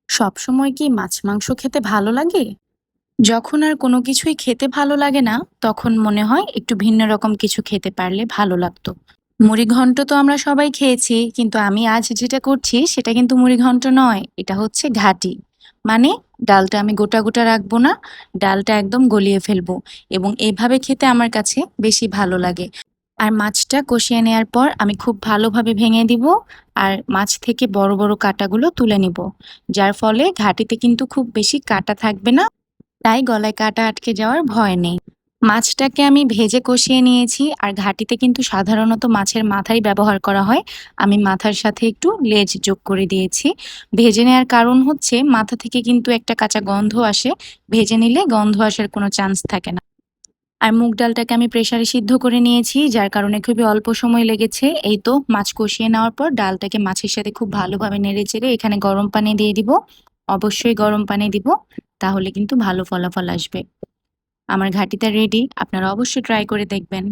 সবসময় কি মাছ মাংস খেতে ভালো লাগে? যখন আর কোনো কিছুই খেতে ভালো লাগে না, তখন মনে হয় একটু ভিন্ন রকম কিছু খেতে পারলে ভালো লাগতো। মুড়িঘন্ট তো আমরা সবাই খেয়েছি, কিন্তু আমি আজ যেটা করছি সেটা কিন্তু মুড়িঘন্ট নয়। এটা হচ্ছে ঘাটি। মানে ডালটা আমি গোটা, গোটা রাখবো না, ডালটা একদম গলিয়ে ফেলবো এবং এভাবে খেতে আমার কাছে বেশি ভালো লাগে। আর মাছটা কষিয়ে নেয়ার পর আমি খুব ভালোভাবে ভেঙে দিব আর মাছ থেকে বড়, বড় কাঁটাগুলো তুলে নিব। যার ফলে ঘাটিতে কিন্তু খুব বেশি কাঁটা থাকবে না, তাই গলায় কাঁটা আটকে যাওয়ার ভয় নেই। মাছটাকে আমি ভেজে কষিয়ে নিয়েছি আর ঘাটিতে কিন্তু সাধারণত মাছের মাথাই ব্যবহার করা হয়। আমি মাথার সাথে একটু লেজ যোগ করে দিয়েছি। ভেজে নেয়ার কারণ হচ্ছে মাথা থেকে কিন্তু একটা কাঁচা গন্ধ আসে। ভেজে নিলে গন্ধ আসার কোনো চান্স থাকে না। আর মুগ ডালটাকে আমি প্রেসারে সিদ্ধ করে নিয়েছি, যার কারণে খুবই অল্প সময় লেগেছে। এই তো মাছ কষিয়ে নেওয়ার পর ডালটাকে মাছের সাথে খুব ভালোভাবে নেড়েচেড়ে এখানে গরম পানি দিয়ে দিব। অবশ্যই গরম পানি দিব, তাহলে কিন্তু ভালো ফলাফল আসবে। আমার ঘাটিটা রেডি, আপনারা অবশ্যই ট্রাই করে দেখবেন।